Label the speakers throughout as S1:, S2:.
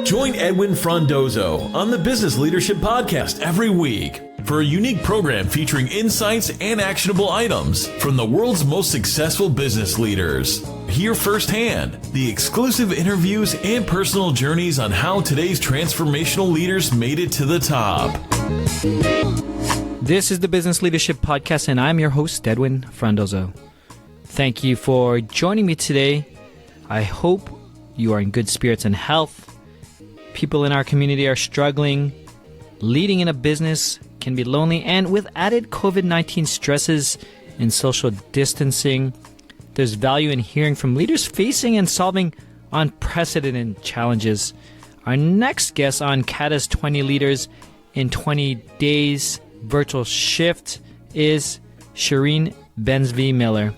S1: Join Edwin Frondozo on the Business Leadership Podcast every week for a unique program featuring insights and actionable items from the world's most successful business leaders. Hear firsthand the exclusive interviews and personal journeys on how today's transformational leaders made it to the top.
S2: This is the Business Leadership Podcast, and I'm your host, Edwin Frondozo. Thank you for joining me today. I hope you are in good spirits and health. People in our community are struggling. Leading in a business can be lonely, and with added COVID-19 stresses and social distancing, there's value in hearing from leaders facing and solving unprecedented challenges. Our next guest on CADA's 20 Leaders in 20 Days virtual shift is Shereen Benzvy Miller.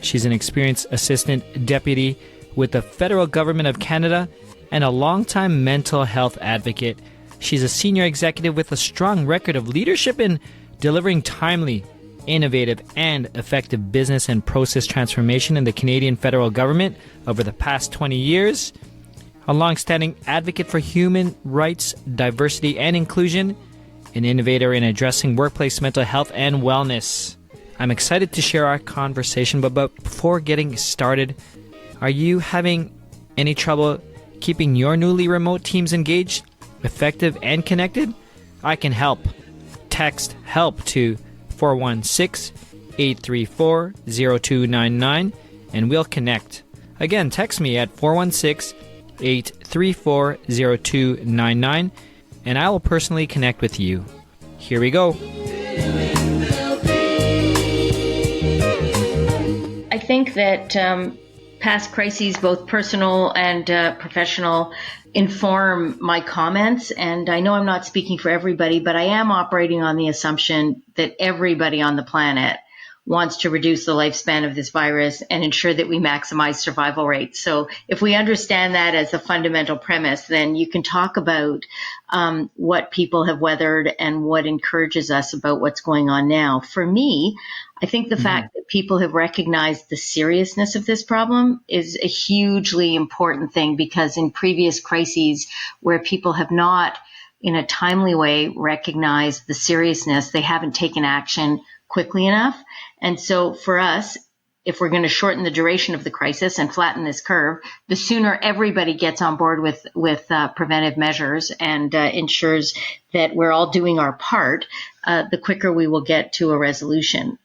S2: She's an experienced assistant deputy with the federal government of Canada and a longtime mental health advocate. She's a senior executive with a strong record of leadership in delivering timely, innovative, and effective business and process transformation in the Canadian federal government over the past 20 years. A long-standing advocate for human rights, diversity, and inclusion, an innovator in addressing workplace mental health and wellness. I'm excited to share our conversation, but before getting started, are you having any trouble keeping your newly remote teams engaged, effective, and connected? I can help. Text HELP to 416-834-0299 and we'll connect. Again, text me at 416-834-0299 and I will personally connect with you. Here we go.
S3: I think that past crises, both personal and professional, inform my comments. And I know I'm not speaking for everybody, but I am operating on the assumption that everybody on the planet wants to reduce the lifespan of this virus and ensure that we maximize survival rates. So if we understand that as a fundamental premise, then you can talk about what people have weathered and what encourages us about what's going on now. For me, I think the fact that people have recognized the seriousness of this problem is a hugely important thing, because in previous crises where people have not in a timely way recognized the seriousness, they haven't taken action quickly enough. And so for us, if we're going to shorten the duration of the crisis and flatten this curve, the sooner everybody gets on board with preventive measures and ensures that we're all doing our part, the quicker we will get to a resolution.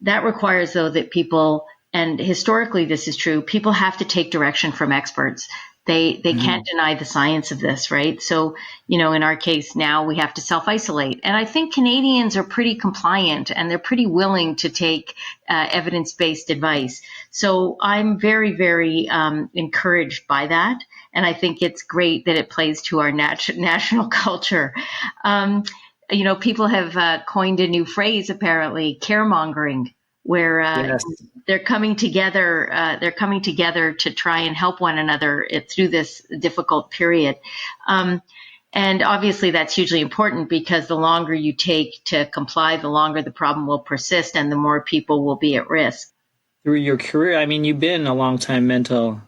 S3: That requires, though, that people, and historically this is true, people have to take direction from experts. They can't deny the science of this, right? So, in our case now we have to self-isolate. And I think Canadians are pretty compliant and they're pretty willing to take evidence-based advice. So I'm very, very encouraged by that. And I think it's great that it plays to our national culture. People have coined a new phrase, apparently, caremongering, where
S2: Yes.
S3: they're coming together to try and help one another through this difficult period. And obviously that's hugely important, because the longer you take to comply, the longer the problem will persist and the more people will be at risk.
S2: Through your career, you've been a long-time mental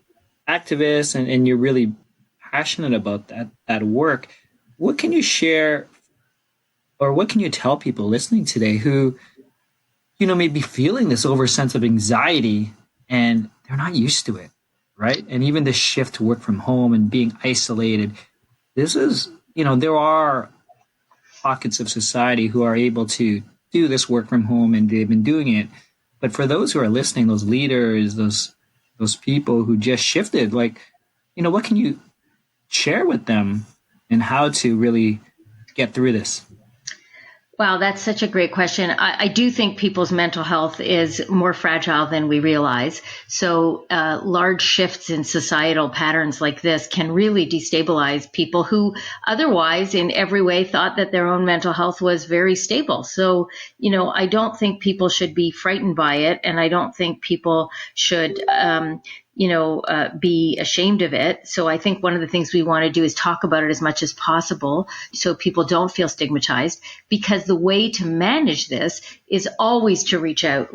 S2: activist and you're really passionate about that work. What can you share, or what can you tell people listening today who may be feeling this over sense of anxiety and they're not used to it, right? And even the shift to work from home and being isolated, this is, there are pockets of society who are able to do this work from home and they've been doing it. But for those who are listening, those leaders, those people who just shifted, what can you share with them and how to really get through this?
S3: Wow, that's such a great question. I do think people's mental health is more fragile than we realize. So large shifts in societal patterns like this can really destabilize people who otherwise in every way thought that their own mental health was very stable. So, I don't think people should be frightened by it. And I don't think people should be ashamed of it. So I think one of the things we want to do is talk about it as much as possible so people don't feel stigmatized, because the way to manage this is always to reach out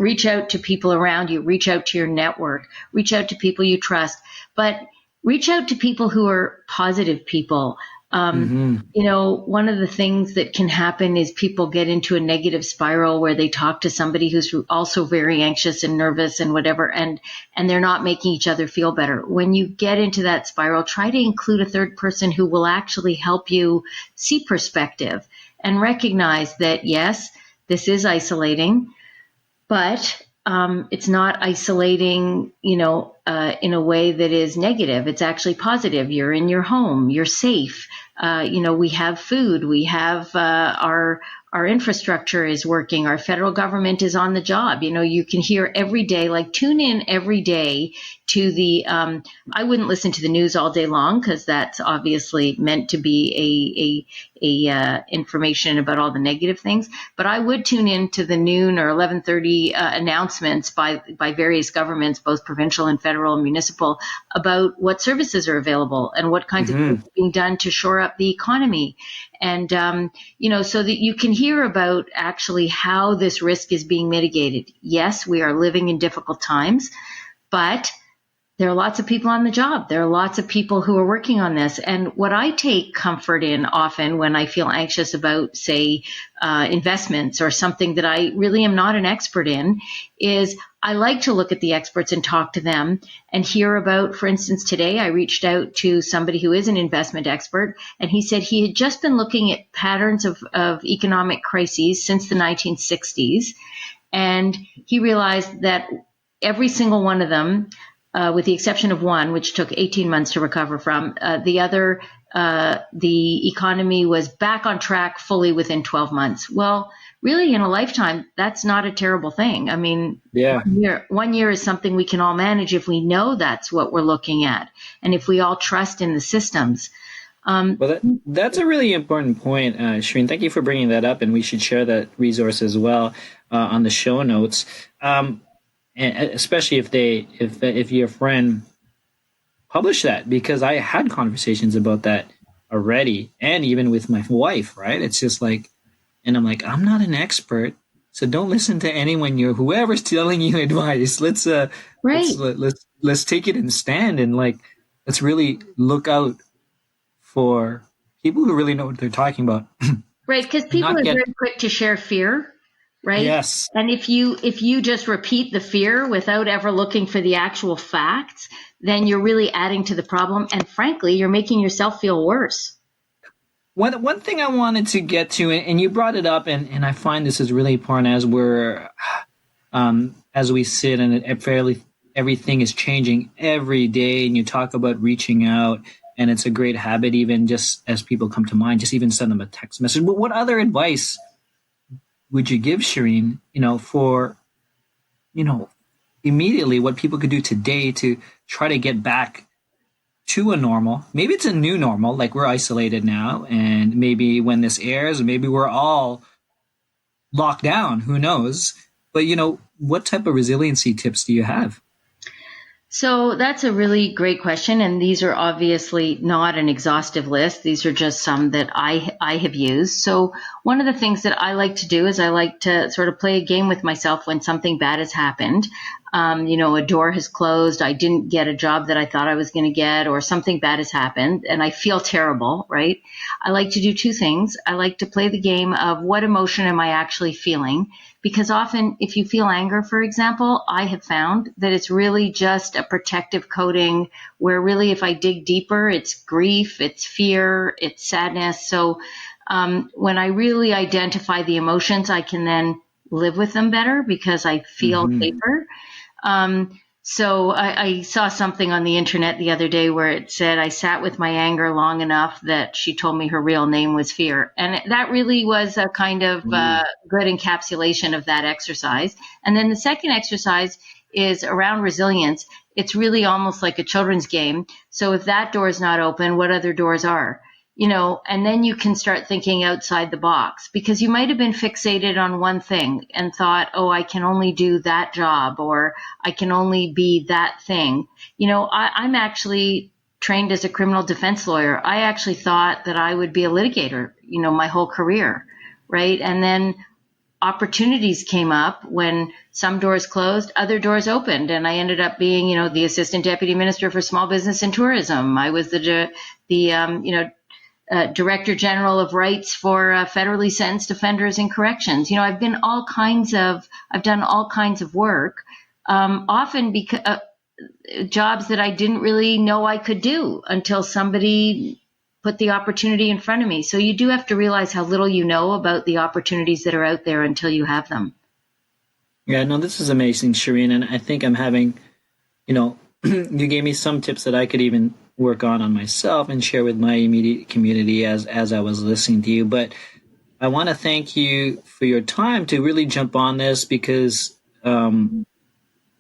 S3: to people around you, reach out to your network, reach out to people you trust. But reach out to people who are positive people. One of the things that can happen is people get into a negative spiral where they talk to somebody who's also very anxious and nervous and whatever, and they're not making each other feel better. When you get into that spiral, try to include a third person who will actually help you see perspective and recognize that, yes, this is isolating, but it's not isolating, in a way that is negative. It's actually positive. You're in your home. You're safe. We have food. We have our infrastructure is working. Our federal government is on the job. You can hear every day, tune in every day to the, I wouldn't listen to the news all day long because that's obviously meant to be a information about all the negative things. But I would tune in to the noon or 11:30 announcements by various governments, both provincial and federal and municipal, about what services are available and what kinds of things are being done to shore up the economy. And, so that you can hear about actually how this risk is being mitigated. Yes, we are living in difficult times, but there are lots of people on the job. There are lots of people who are working on this. And what I take comfort in often when I feel anxious about, say, investments or something that I really am not an expert in, is I like to look at the experts and talk to them and hear about, for instance, today I reached out to somebody who is an investment expert, and he said he had just been looking at patterns of economic crises since the 1960s. And he realized that every single one of them, with the exception of one, which took 18 months to recover from, the other, the economy was back on track fully within 12 months. Well, really, in a lifetime, that's not a terrible thing. I mean,
S2: yeah,
S3: one year is something we can all manage if we know that's what we're looking at, and if we all trust in the systems.
S2: Well, that's a really important point, Shereen. Thank you for bringing that up, and we should share that resource as well on the show notes. And especially if your friend published that, because I had conversations about that already, and even with my wife, right? It's just and I'm I'm not an expert, so don't listen to anyone. Whoever's telling you advice. Let's take it and stand, and let's really look out for people who really know what they're talking about.
S3: Right, because people are very quick to share fear. Right?
S2: Yes.
S3: And if you just repeat the fear without ever looking for the actual facts, then you're really adding to the problem. And frankly, you're making yourself feel worse.
S2: One thing I wanted to get to, and you brought it up, and I find this is really important as we sit and everything is changing every day, and you talk about reaching out, and it's a great habit, even just as people come to mind, just even send them a text message. But what other advice would you give, Shereen, for, immediately what people could do today to try to get back to a normal? Maybe it's a new normal, we're isolated now, and maybe when this airs, maybe we're all locked down, who knows? But, what type of resiliency tips do you have?
S3: So that's a really great question, and these are obviously not an exhaustive list. These are just some that I have used. So one of the things that I like to do is I like to sort of play a game with myself when something bad has happened. A door has closed, I didn't get a job that I thought I was going to get, or something bad has happened, and I feel terrible, right? I like to do two things. I like to play the game of what emotion am I actually feeling? Because often if you feel anger, for example, I have found that it's really just a protective coating where really if I dig deeper, it's grief, it's fear, it's sadness. So when I really identify the emotions, I can then live with them better because I feel safer. So I saw something on the internet the other day where it said I sat with my anger long enough that she told me her real name was fear. And that really was a kind of good encapsulation of that exercise. And then the second exercise is around resilience. It's really almost like a children's game. So if that door is not open, what other doors are? And then you can start thinking outside the box, because you might have been fixated on one thing and thought, oh, I can only do that job, or I can only be that thing. I'm actually trained as a criminal defense lawyer. I actually thought that I would be a litigator, my whole career. Right. And then opportunities came up when some doors closed, other doors opened, and I ended up being, the Assistant Deputy Minister for Small Business and Tourism. I was the Director General of Rights for federally sentenced offenders in corrections. I've done all kinds of work, often because jobs that I didn't really know I could do until somebody put the opportunity in front of me. So you do have to realize how little you know about the opportunities that are out there until you have them.
S2: Yeah, no, this is amazing, Shereen. And I think I'm having, you gave me some tips that I could even work on myself and share with my immediate community as I was listening to you. But I want to thank you for your time to really jump on this, because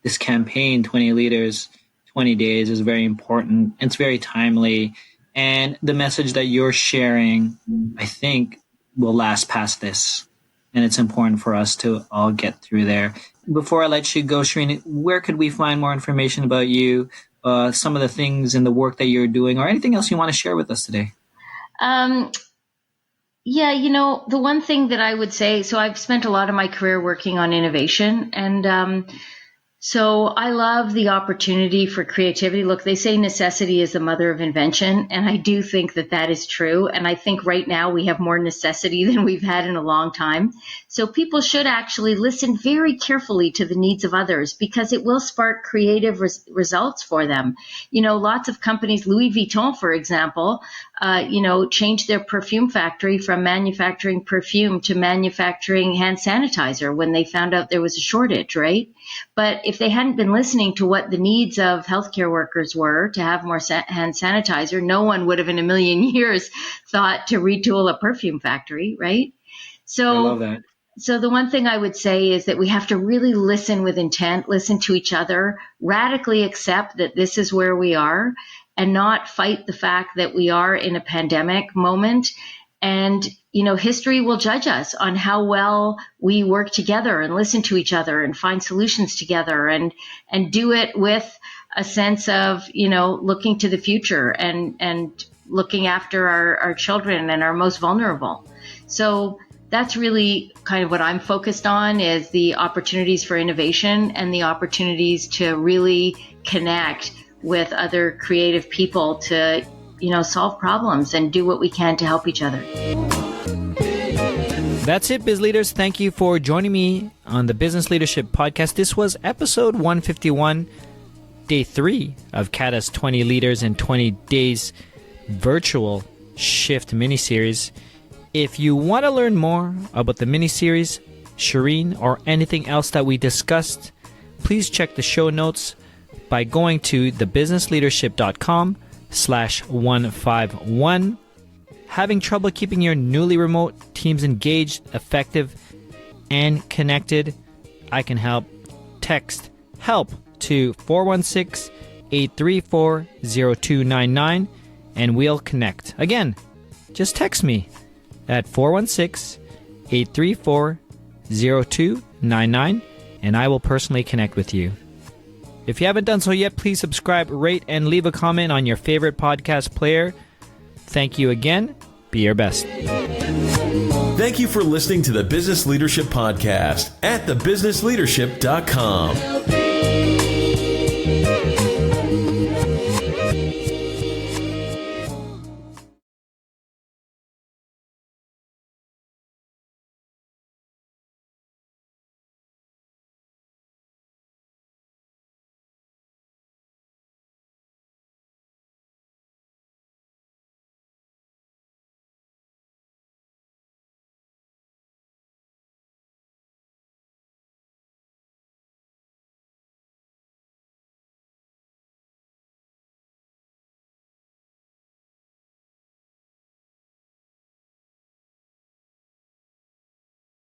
S2: this campaign, 20 Leaders, 20 Days, is very important. It's very timely. And the message that you're sharing, I think, will last past this. And it's important for us to all get through there. Before I let you go, Shereen, where could we find more information about you, some of the things in the work that you're doing, or anything else you want to share with us today?
S3: The one thing that I would say, so I've spent a lot of my career working on innovation, and so I love the opportunity for creativity. Look, they say necessity is the mother of invention, and I do think that is true. And I think right now we have more necessity than we've had in a long time. So people should actually listen very carefully to the needs of others, because it will spark creative results for them. Lots of companies, Louis Vuitton, for example, changed their perfume factory from manufacturing perfume to manufacturing hand sanitizer when they found out there was a shortage, right? But if they hadn't been listening to what the needs of healthcare workers were to have more hand sanitizer, no one would have in a million years thought to retool a perfume factory, right? So
S2: I love that.
S3: So the one thing I would say is that we have to really listen with intent, listen to each other, radically accept that this is where we are, and not fight the fact that we are in a pandemic moment. And, history will judge us on how well we work together and listen to each other and find solutions together and do it with a sense of, looking to the future and looking after our children and our most vulnerable. So that's really kind of what I'm focused on, is the opportunities for innovation and the opportunities to really connect with other creative people to solve problems and do what we can to help each other.
S2: That's it, Biz Leaders. Thank you for joining me on the Business Leadership Podcast. This was episode 151, day 3 of CADA's 20 Leaders in 20 Days virtual shift miniseries. If you want to learn more about the miniseries, Shereen, or anything else that we discussed, please check the show notes by going to thebusinessleadership.com/151. Having trouble keeping your newly remote teams engaged, effective, and connected? I can help. Text HELP to 416-834-0299 and we'll connect. Again, just text me at 416-834-0299 and I will personally connect with you. If you haven't done so yet, please subscribe, rate, and leave a comment on your favorite podcast player. Thank you again. Be your best.
S1: Thank you for listening to the Business Leadership Podcast at thebusinessleadership.com.